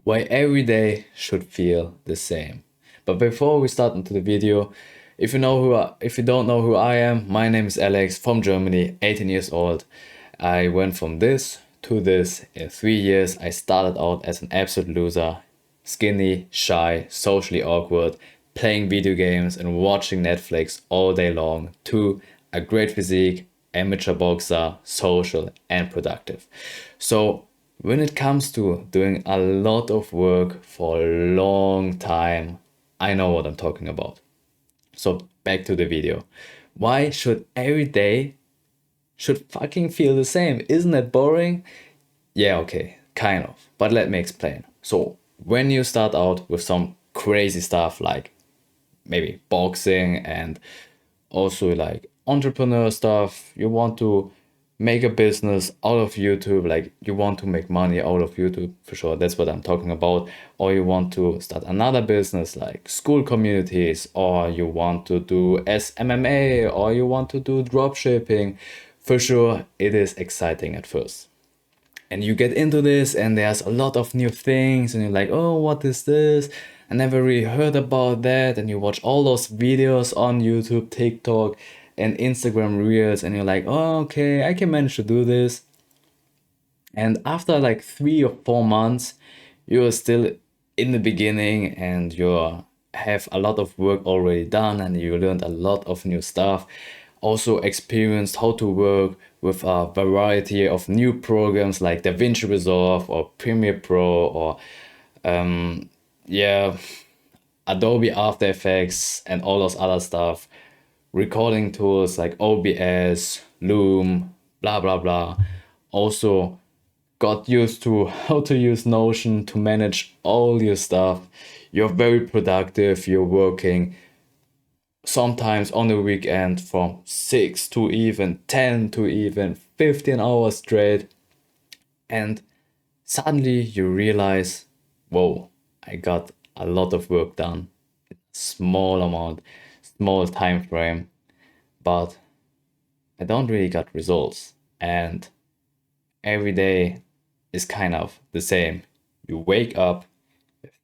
why every day should feel the same. But before we start into the video, if you don't know who I am, my name is Alex from Germany, 18 years old. I went from this to this in 3 years. I started out as an absolute loser, skinny, shy, socially awkward, playing video games and watching Netflix all day long, to a great physique, amateur boxer, social and productive. So when it comes to doing a lot of work for a long time, I know what I'm talking about. So back to the video. Why should every day should fucking feel the same? Isn't that boring? Yeah, okay, kind of. But let me explain. So when you start out with some crazy stuff like maybe boxing and also like entrepreneur stuff, you want to make a business out of YouTube, like you want to make money out of YouTube for sure. That's what I'm talking about. Or you want to start another business like school communities, or you want to do SMMA, or you want to do drop shipping. For sure, it is exciting at first. And you get into this and there's a lot of new things and you're like, oh, what is this? I never really heard about that. And you watch all those videos on YouTube, TikTok and Instagram Reels and you're like, oh, okay, I can manage to do this. And after like 3 or 4 months, you're still in the beginning and you have a lot of work already done and you learned a lot of new stuff. Also experienced how to work with a variety of new programs like DaVinci Resolve or Premiere Pro or yeah, Adobe After Effects and all those other stuff. Recording tools like OBS, Loom, blah blah blah. Also got used to how to use Notion to manage all your stuff. You're very productive, you're working sometimes on the weekend from 6 to even 10 to even 15 hours straight. And suddenly you realize, whoa, I got a lot of work done. Small amount, small time frame, but I don't really got results. And every day is kind of the same. You wake up,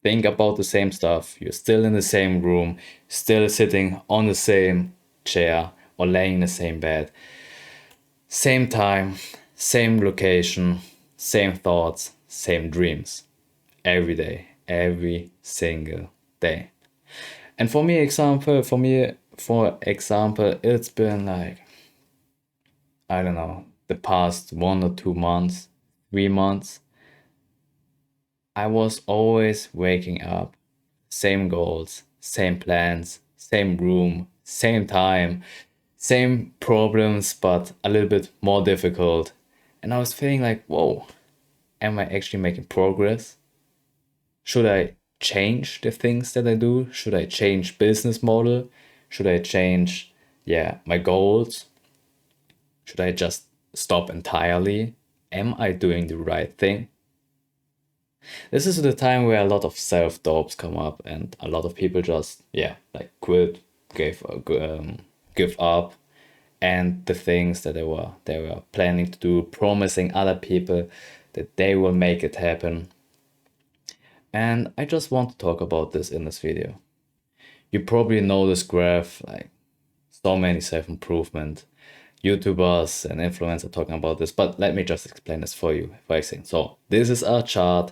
think about the same stuff, you're still in the same room, still sitting on the same chair or laying in the same bed. Same time, same location, same thoughts, same dreams. Every day, every single day. And for example, it's been like, I don't know, the past 1 or 2 months, 3 months. I was always waking up, same goals, same plans, same room, same time, same problems, but a little bit more difficult. And I was feeling like, whoa, am I actually making progress? Should I change the things that I do? Should I change business model? Should I change, yeah, my goals? Should I just stop entirely? Am I doing the right thing? This is the time where a lot of self-doubts come up and a lot of people just, yeah, like quit, give up, and the things that they were planning to do, promising other people that they will make it happen. And I just want to talk about this in this video. You probably know this graph, like so many self-improvement YouTubers and influencers talking about this, but let me just explain this for you. So this is a chart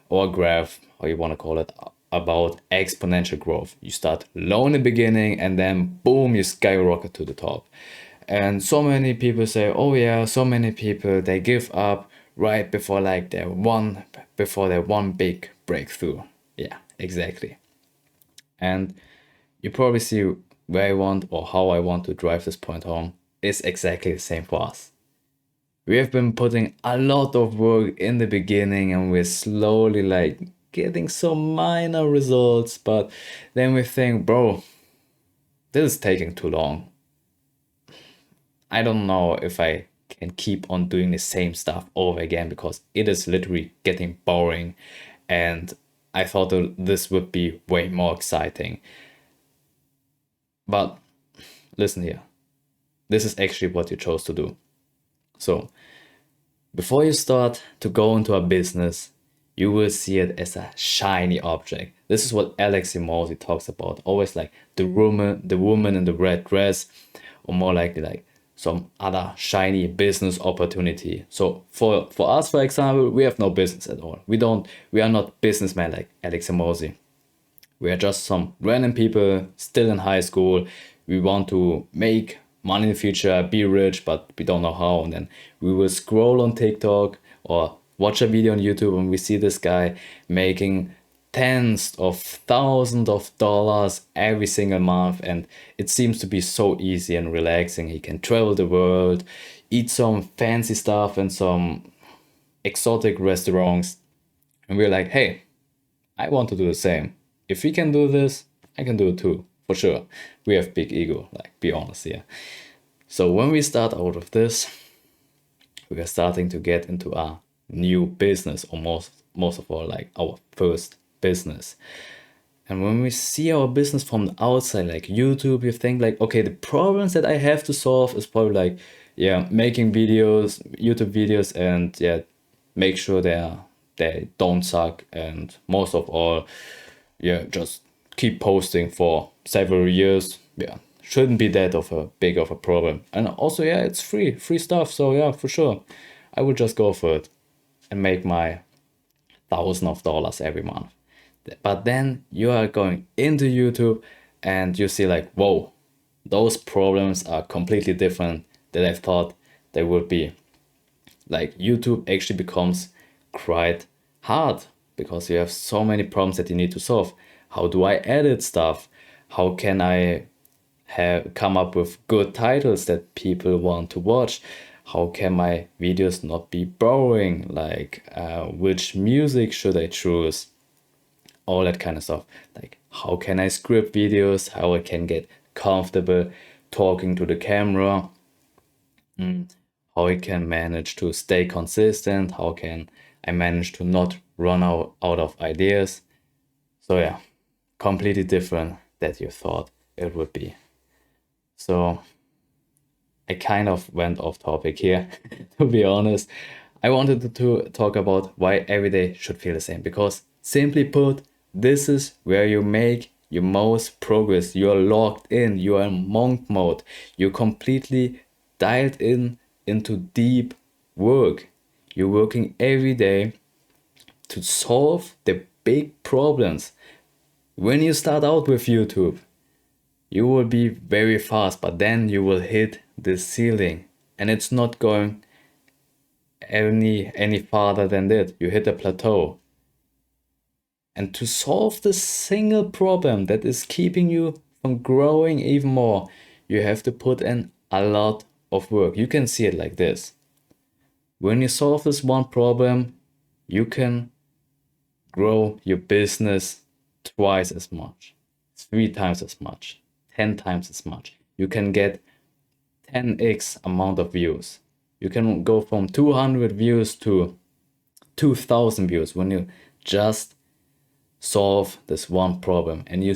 or a graph, or you want to call it, about exponential growth. You start low in the beginning and then boom, you skyrocket to the top. And so many people say, oh yeah, so many people, they give up right before like their one big breakthrough. Yeah, exactly. And you probably see where I want or how I want to drive this point home is exactly the same for us. We have been putting a lot of work in the beginning and we're slowly like getting some minor results, but then we think, bro, this is taking too long. I don't know if I can keep on doing the same stuff over again because it is literally getting boring and I thought that this would be way more exciting. But listen here, this is actually what you chose to do. So before you start to go into a business, you will see it as a shiny object. This is what Alex Hormozi talks about. Always like the woman in the red dress, or more likely like some other shiny business opportunity. So for us, for example, we have no business at all. We are not businessmen like Alex Hormozi. We are just some random people still in high school. We want to make money in the future, be rich, but we don't know how. And then we will scroll on TikTok or watch a video on YouTube and we see this guy making tens of thousands of dollars every single month. And it seems to be so easy and relaxing. He can travel the world, eat some fancy stuff in some exotic restaurants. And we're like, hey, I want to do the same. If we can do this, I can do it too, for sure. We have big ego, like, be honest here. So when we start out of this, we are starting to get into a new business, or most of all, like our first business. And when we see our business from the outside, like YouTube, you think like, okay, the problems that I have to solve is probably like, yeah, making videos, YouTube videos, and yeah, make sure they don't suck, and most of all, yeah, just keep posting for several years. Yeah, shouldn't be that of a big of a problem. And also, yeah, it's free stuff. So yeah, for sure, I would just go for it and make my $1,000 every month. But then you are going into YouTube and you see like, whoa, those problems are completely different than I thought they would be. Like YouTube actually becomes quite hard because you have so many problems that you need to solve. How do I edit stuff? How can I come up with good titles that people want to watch? How can my videos not be boring? Like which music should I choose? All that kind of stuff. Like how can I script videos? How I can get comfortable talking to the camera? How I can manage to stay consistent, how can I manage to not run out of ideas. So yeah, completely different that you thought it would be. So I kind of went off topic here, to be honest. I wanted to talk about why every day should feel the same, because simply put, this is where you make your most progress. You are locked in, you are in monk mode, you're completely dialed in into deep work. You're working every day to solve the big problems. When you start out with YouTube, you will be very fast, but then you will hit the ceiling and it's not going any farther than that. You hit a plateau. And to solve the single problem that is keeping you from growing even more, you have to put in a lot of work. You can see it like this. When you solve this one problem, you can grow your business twice as much, 3 times as much, 10 times as much. You can get 10x amount of views. You can go from 200 views to 2000 views when you just solve this one problem. And you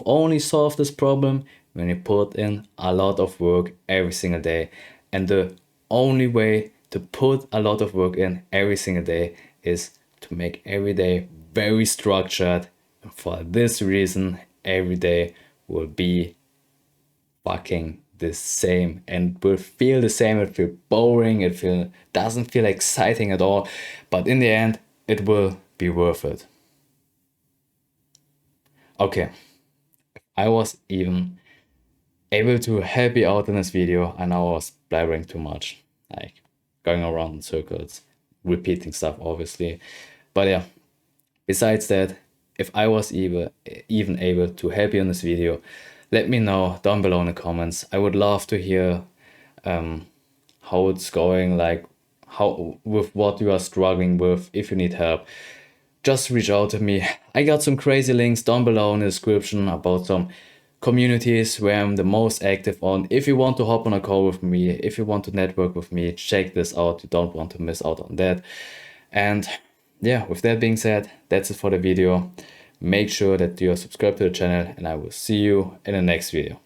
only solve this problem when you put in a lot of work every single day. And the only way to put a lot of work in every single day is to make every day very structured. And for this reason, every day will be fucking the same and will feel the same. It feel boring, doesn't feel exciting at all, but in the end it will be worth it. Okay, I was even able to help you out in this video. I know I was blabbering too much, like going around in circles, repeating stuff obviously, but yeah, besides that, if I was even able to help you in this video, let me know down below in the comments. I would love to hear how it's going, like how with what you are struggling with. If you need help, just reach out to me. I got some crazy links down below in the description about some communities where I'm the most active on. If you want to hop on a call with me, if you want to network with me, check this out. You don't want to miss out on that. And yeah, with that being said, that's it for the video. Make sure that you are subscribed to the channel and I will see you in the next video.